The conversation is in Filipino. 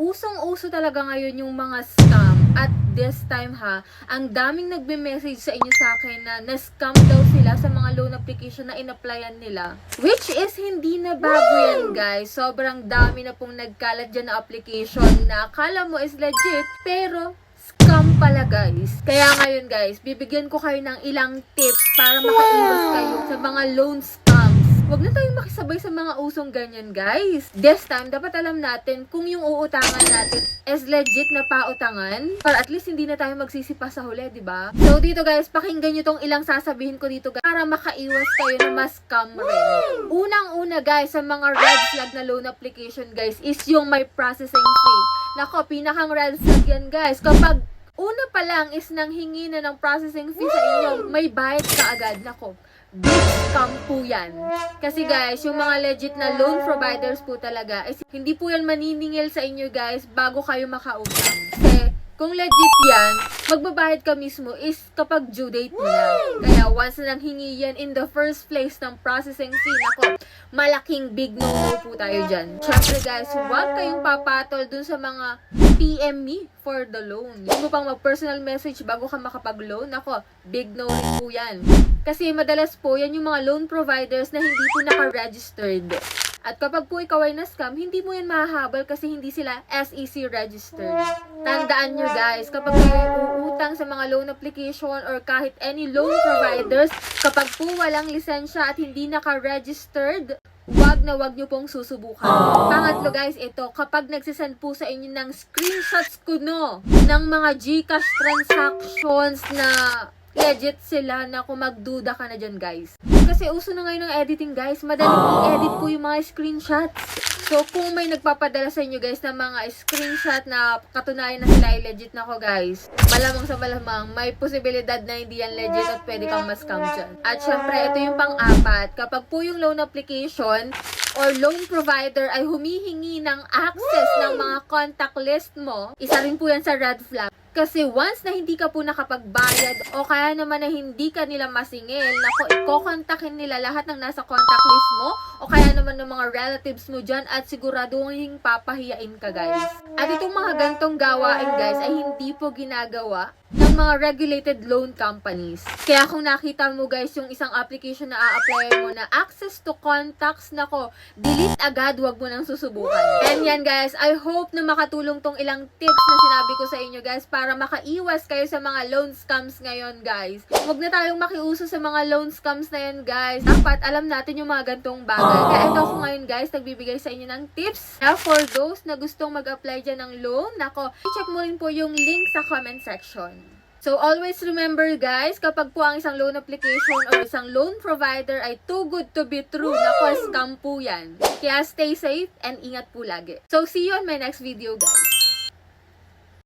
usong-uso talaga ngayon yung mga scam. At this time ha, ang daming nagbe-message sa inyo sa akin na na-scam daw sila sa mga loan application na in-applyan nila. Which is hindi na bago yan guys. Sobrang dami na pong nagkalat dyan na application na akala mo is legit, pero scam pala guys. Kaya ngayon guys, bibigyan ko kayo ng ilang tips para makaiwas kayo sa mga loan scams. Huwag na tayong makisabay sa mga usong ganyan guys. This time, dapat alam natin kung yung uutangan natin is legit na pautangan. Para at least hindi na tayo magsisipa sa huli, di ba? So dito guys, pakinggan nyo tong ilang sasabihin ko dito guys para makaiwas kayo na mas scam rin. Unang-una guys, sa mga red flag na loan application guys is yung may processing fee. Nako, pinakang red flag yan guys. Kapag una pa lang is nanghingi na ng processing fee sa inyo, may bayad ka agad. Nako, big scam po yan. Kasi guys, yung mga legit na loan providers po talaga, is hindi po yan maniningil sa inyo guys bago kayo makautang. Kasi kung legit yan, magbabayad ka mismo is kapag due date na. Kaya once na nanghingi yan in the first place ng processing fee, nako, malaking big no-no po tayo dyan. Syempre guys, huwag kayong papatol dun sa mga PM me for the loan. Hindi mo pang mag-personal message bago ka makapag-loan, ako, big no rin po yan. Kasi madalas po, yan yung mga loan providers na hindi po naka-registered. At kapag po ikaw ay na-scam, hindi mo yan mahahabol kasi hindi sila SEC registered. Tandaan nyo guys, kapag kayo uutang sa mga loan application or kahit any loan providers, kapag po walang lisensya at hindi naka-registered, wag na wag nyo pong susubukan. Pangatlo guys, ito, kapag nagsisend po sa inyo ng screenshots kuno ng mga GCash transactions na legit sila, na kung magduda ka na dyan guys. Kasi uso na ngayon ng editing guys, madaling i-edit po yung mga screenshots. So kung may nagpapadala sa inyo guys ng mga screenshot na katunayan na sila ay legit na ko guys, malamang sa malamang may posibilidad na hindi yan legit at pwede kang ma-scam dyan. At syempre, ito yung pang-apat. Kapag po yung loan application or loan provider ay humihingi ng access ng mga contact list mo, isa rin po yan sa red flag. Kasi once na hindi ka po nakapagbayad o kaya naman na hindi ka nila masingil, nako, ikokontakin nila lahat ng nasa contact list mo o kaya naman ng mga relatives mo dyan at siguraduhin papahiyain ka guys. At itong mga gantong gawain guys ay hindi po ginagawa ng mga regulated loan companies. Kaya kung nakita mo guys yung isang application na a-apply mo na access to contacts, nako, delete agad, wag mo nang susubukan. And yan guys, I hope na makatulong tong ilang tips na sinabi ko sa inyo guys para makaiwas kayo sa mga loan scams ngayon guys. Huwag na tayong makiuso sa mga loan scams na yan guys. Dapat alam natin yung mga gantong bagay. Kaya ito ako ngayon guys, nagbibigay sa inyo ng tips na for those na gustong mag-apply dyan ng loan, nako, i-check mo rin po yung link sa comment section. So, always remember guys, kapag po ang isang loan application or isang loan provider ay too good to be true, nako, scam po yan. Kaya stay safe and ingat po lagi. So, see you on my next video guys.